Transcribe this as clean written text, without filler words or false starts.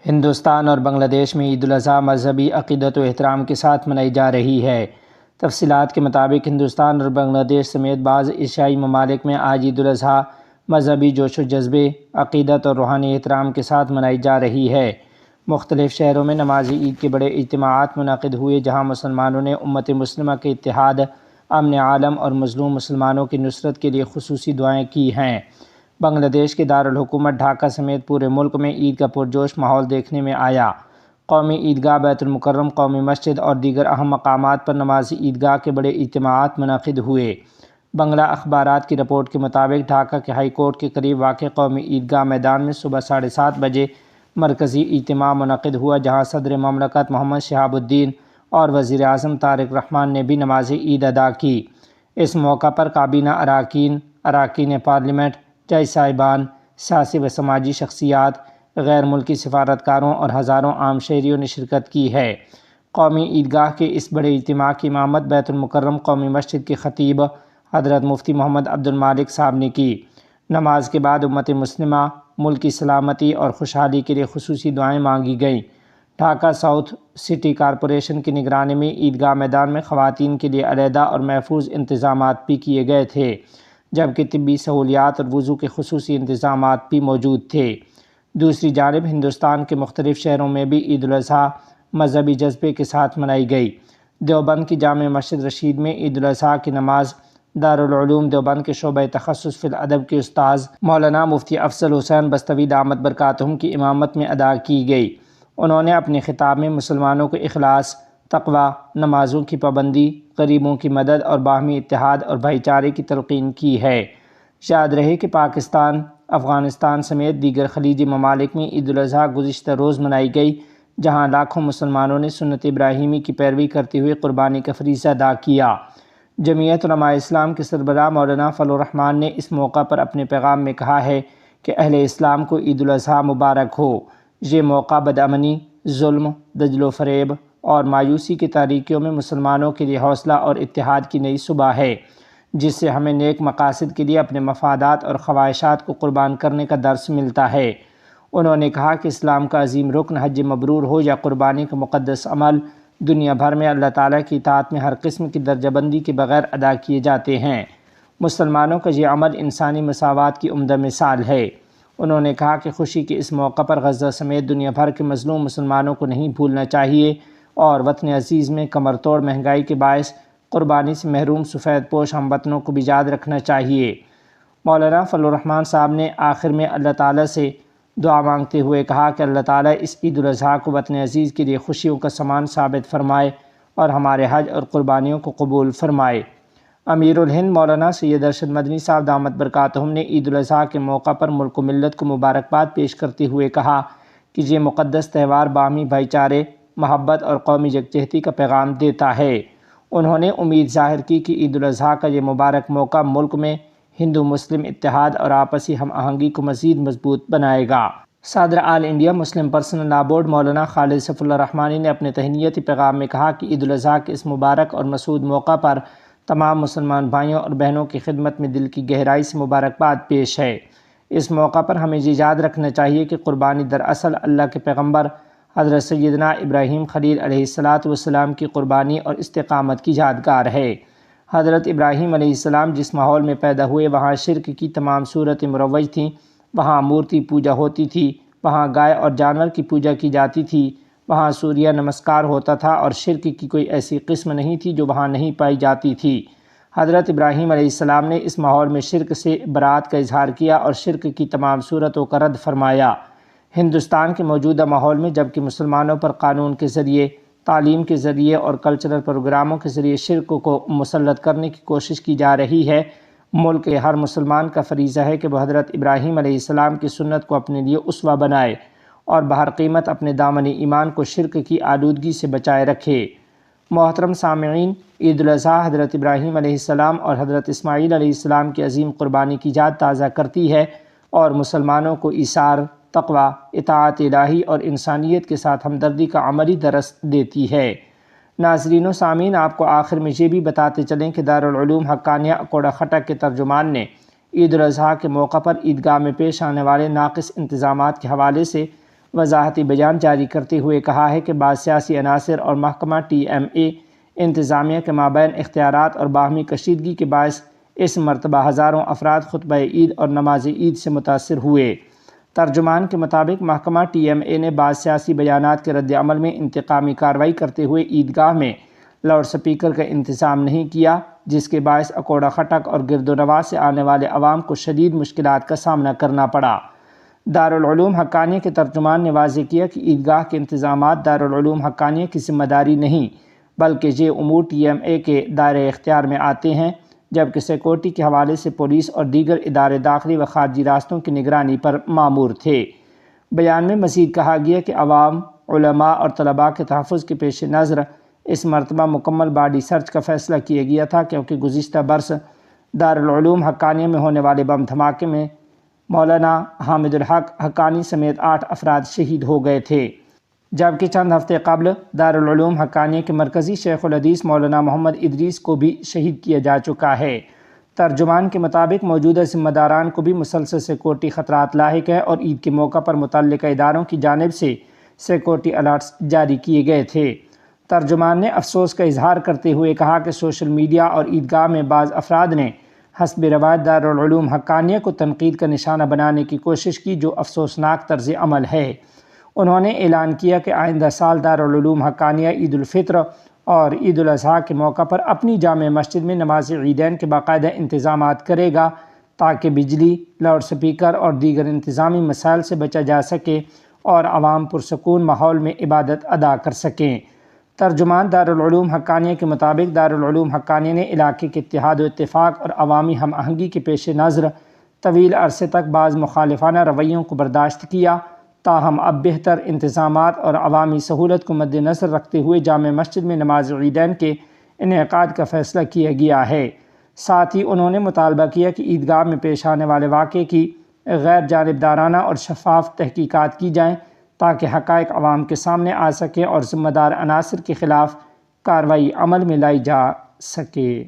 ہندوستان اور بنگلہ دیش میں عید الاضحیٰ مذہبی عقیدت و احترام کے ساتھ منائی جا رہی ہے۔ تفصیلات کے مطابق ہندوستان اور بنگلہ دیش سمیت بعض ایشیائی ممالک میں آج عید الاضحیٰ مذہبی جوش و جذبے، عقیدت اور روحانی احترام کے ساتھ منائی جا رہی ہے۔ مختلف شہروں میں نماز عید کے بڑے اجتماعات منعقد ہوئے، جہاں مسلمانوں نے امت مسلمہ کے اتحاد، امن عالم اور مظلوم مسلمانوں کی نصرت کے لیے خصوصی دعائیں کی ہیں۔ بنگلہ دیش کے دارالحکومت ڈھاکہ سمیت پورے ملک میں عید کا پرجوش ماحول دیکھنے میں آیا۔ قومی عیدگاہ بیت المکرم، قومی مسجد اور دیگر اہم مقامات پر نماز عیدگاہ کے بڑے اجتماعات منعقد ہوئے۔ بنگلہ اخبارات کی رپورٹ کے مطابق ڈھاکہ کے ہائی کورٹ کے قریب واقع قومی عیدگاہ میدان میں صبح 7:30 بجے مرکزی اجتماع منعقد ہوا، جہاں صدر مملکت محمد شہاب الدین اور وزیر اعظم طارق رحمان نے بھی نماز عید ادا کی۔ اس موقع پر کابینہ اراکین، اراکین پارلیمنٹ، جج صاحبان، سیاسی و سماجی شخصیات، غیر ملکی سفارتکاروں اور ہزاروں عام شہریوں نے شرکت کی ہے۔ قومی عیدگاہ کے اس بڑے اجتماع کی امامت بیت المکرم قومی مسجد کے خطیب حضرت مفتی محمد عبد المالک صاحب نے کی۔ نماز کے بعد امت مسلمہ، ملک کی سلامتی اور خوشحالی کے لیے خصوصی دعائیں مانگی گئیں۔ ڈھاکہ ساؤتھ سٹی کارپوریشن کی نگرانی میں عیدگاہ میدان میں خواتین کے لیے علیحدہ اور محفوظ انتظامات بھی کیے گئے تھے، جبکہ طبی سہولیات اور وضو کے خصوصی انتظامات بھی موجود تھے۔ دوسری جانب ہندوستان کے مختلف شہروں میں بھی عید الاضحیٰ مذہبی جذبے کے ساتھ منائی گئی۔ دیوبند کی جامع مسجد رشید میں عید الاضحیٰ کی نماز دارالعلوم دیوبند کے شعبہ تخصص فی الادب کے استاذ مولانا مفتی افضل حسین بستوی دامت برکاتہم کی امامت میں ادا کی گئی۔ انہوں نے اپنے خطاب میں مسلمانوں کو اخلاص، تقویٰ، نمازوں کی پابندی، غریبوں کی مدد اور باہمی اتحاد اور بھائی چارے کی تلقین کی ہے۔ یاد رہے کہ پاکستان، افغانستان سمیت دیگر خلیجی ممالک میں عید الاضحیٰ گزشتہ روز منائی گئی، جہاں لاکھوں مسلمانوں نے سنت ابراہیمی کی پیروی کرتے ہوئے قربانی کا فریضہ ادا کیا۔ جمعیت علماء اسلام کے سربراہ مولانا فضل الرحمان نے اس موقع پر اپنے پیغام میں کہا ہے کہ اہل اسلام کو عید الاضحیٰ مبارک ہو۔ یہ موقع بدامنی، ظلم، دجل و فریب اور مایوسی کی تاریکیوں میں مسلمانوں کے لیے حوصلہ اور اتحاد کی نئی صبح ہے، جس سے ہمیں نیک مقاصد کے لیے اپنے مفادات اور خواہشات کو قربان کرنے کا درس ملتا ہے۔ انہوں نے کہا کہ اسلام کا عظیم رکن حج مبرور ہو یا قربانی کا مقدس عمل، دنیا بھر میں اللہ تعالیٰ کی اطاعت میں ہر قسم کی درجہ بندی کے بغیر ادا کیے جاتے ہیں۔ مسلمانوں کا یہ عمل انسانی مساوات کی عمدہ مثال ہے۔ انہوں نے کہا کہ خوشی کے اس موقع پر غزہ سمیت دنیا بھر کے مظلوم مسلمانوں کو نہیں بھولنا چاہیے اور وطن عزیز میں کمر توڑ مہنگائی کے باعث قربانی سے محروم سفید پوش ہم وطنوں کو بھی یاد رکھنا چاہیے۔ مولانا فضل الرحمان صاحب نے آخر میں اللہ تعالیٰ سے دعا مانگتے ہوئے کہا کہ اللہ تعالیٰ اس عید الاضحیٰ کو وطن عزیز کے لیے خوشیوں کا سامان ثابت فرمائے اور ہمارے حج اور قربانیوں کو قبول فرمائے۔ امیر الہند مولانا سید ارشد مدنی صاحب دامت برکاتہم نے عید الاضحیٰ کے موقع پر ملک و ملت کو مبارکباد پیش کرتے ہوئے کہا کہ یہ مقدس تہوار باہمی بھائی چارے، محبت اور قومی یکجہتی کا پیغام دیتا ہے۔ انہوں نے امید ظاہر کی کہ عید الاضحیٰ کا یہ مبارک موقع ملک میں ہندو مسلم اتحاد اور آپسی ہم آہنگی کو مزید مضبوط بنائے گا۔ صدر آل انڈیا مسلم پرسنل لا بورڈ مولانا خالد سیف اللہ رحمانی نے اپنے تہنیتی پیغام میں کہا کہ عید الاضحیٰ کے اس مبارک اور مسعود موقع پر تمام مسلمان بھائیوں اور بہنوں کی خدمت میں دل کی گہرائی سے مبارکباد پیش ہے۔ اس موقع پر ہمیں یہ یاد رکھنا چاہیے کہ قربانی دراصل اللہ کے پیغمبر حضرت سیدنا ابراہیم خلیل علیہ السلام کی قربانی اور استقامت کی یادگار ہے۔ حضرت ابراہیم علیہ السلام جس ماحول میں پیدا ہوئے، وہاں شرک کی تمام صورتیں مروج تھیں، وہاں مورتی پوجا ہوتی تھی، وہاں گائے اور جانور کی پوجا کی جاتی تھی، وہاں سوریہ نمسکار ہوتا تھا اور شرک کی کوئی ایسی قسم نہیں تھی جو وہاں نہیں پائی جاتی تھی۔ حضرت ابراہیم علیہ السلام نے اس ماحول میں شرک سے برات کا اظہار کیا اور شرک کی تمام صورتوں کا رد فرمایا۔ ہندوستان کے موجودہ ماحول میں جبکہ مسلمانوں پر قانون کے ذریعے، تعلیم کے ذریعے اور کلچرل پروگراموں کے ذریعے شرک کو مسلط کرنے کی کوشش کی جا رہی ہے، ملک کے ہر مسلمان کا فریضہ ہے کہ وہ حضرت ابراہیم علیہ السلام کی سنت کو اپنے لیے اسوہ بنائے اور بہر قیمت اپنے دامن ایمان کو شرک کی آلودگی سے بچائے رکھے۔ محترم سامعین، عید الاضحیٰ حضرت ابراہیم علیہ السلام اور حضرت اسماعیل علیہ السلام کی عظیم قربانی کی یاد تازہ کرتی ہے اور مسلمانوں کو ایثار، تقویٰ، اطاعت الہی اور انسانیت کے ساتھ ہمدردی کا عملی درس دیتی ہے۔ ناظرین و سامعین، آپ کو آخر میں یہ بھی بتاتے چلیں کہ دارالعلوم حقانیہ اکوڑہ خٹک کے ترجمان نے عید الاضحیٰ کے موقع پر عیدگاہ میں پیش آنے والے ناقص انتظامات کے حوالے سے وضاحتی بیان جاری کرتے ہوئے کہا ہے کہ بعض سیاسی عناصر اور محکمہ TMA انتظامیہ کے مابین اختیارات اور باہمی کشیدگی کے باعث اس مرتبہ ہزاروں افراد خطبہ عید اور نماز عید سے متاثر ہوئے۔ ترجمان کے مطابق محکمہ TMA نے بعض سیاسی بیانات کے رد عمل میں انتقامی کارروائی کرتے ہوئے عیدگاہ میں لاؤڈ سپیکر کا انتظام نہیں کیا، جس کے باعث اکوڑا خٹک اور گرد و نواح سے آنے والے عوام کو شدید مشکلات کا سامنا کرنا پڑا۔ دارالعلوم حقانیہ کے ترجمان نے واضح کیا کہ عیدگاہ کے انتظامات دارالعلوم حقانیہ کی ذمہ داری نہیں، بلکہ یہ امور TMA کے دائرۂ اختیار میں آتے ہیں، جبکہ سیکورٹی کے حوالے سے پولیس اور دیگر ادارے داخلی و خارجی راستوں کی نگرانی پر مامور تھے۔ بیان میں مزید کہا گیا کہ عوام، علماء اور طلباء کے تحفظ کے پیش نظر اس مرتبہ مکمل باڈی سرچ کا فیصلہ کیا گیا تھا، کیونکہ گزشتہ برس دارالعلوم حقانیہ میں ہونے والے بم دھماکے میں مولانا حامد الحق حقانی سمیت 8 افراد شہید ہو گئے تھے، جبکہ چند ہفتے قبل دارالعلوم حقانیہ کے مرکزی شیخ الحدیث مولانا محمد ادریس کو بھی شہید کیا جا چکا ہے۔ ترجمان کے مطابق موجودہ ذمہ داران کو بھی مسلسل سیکورٹی خطرات لاحق ہیں اور عید کے موقع پر متعلقہ اداروں کی جانب سے سیکورٹی الرٹس جاری کیے گئے تھے۔ ترجمان نے افسوس کا اظہار کرتے ہوئے کہا کہ سوشل میڈیا اور عیدگاہ میں بعض افراد نے حسب روایت دارالعلوم حقانیہ کو تنقید کا نشانہ بنانے کی کوشش کی، جو افسوسناک طرز عمل ہے۔ انہوں نے اعلان کیا کہ آئندہ سال دارالعلوم حقانیہ عید الفطر اور عید الاضحیٰ کے موقع پر اپنی جامع مسجد میں نماز عیدین کے باقاعدہ انتظامات کرے گا، تاکہ بجلی، لاؤڈ سپیکر اور دیگر انتظامی مسائل سے بچا جا سکے اور عوام پرسکون ماحول میں عبادت ادا کر سکیں۔ ترجمان دارالعلوم حقانیہ کے مطابق دارالعلوم حقانیہ نے علاقے کے اتحاد و اتفاق اور عوامی ہم آہنگی کے پیش نظر طویل عرصے تک بعض مخالفانہ رویوں کو برداشت کیا، تاہم اب بہتر انتظامات اور عوامی سہولت کو مد نظر رکھتے ہوئے جامع مسجد میں نماز عیدین کے انعقاد کا فیصلہ کیا گیا ہے۔ ساتھ ہی انہوں نے مطالبہ کیا کہ عیدگاہ میں پیش آنے والے واقعے کی غیر جانبدارانہ اور شفاف تحقیقات کی جائیں، تاکہ حقائق عوام کے سامنے آ سکیں اور ذمہ دار عناصر کے خلاف کارروائی عمل میں لائی جا سکے۔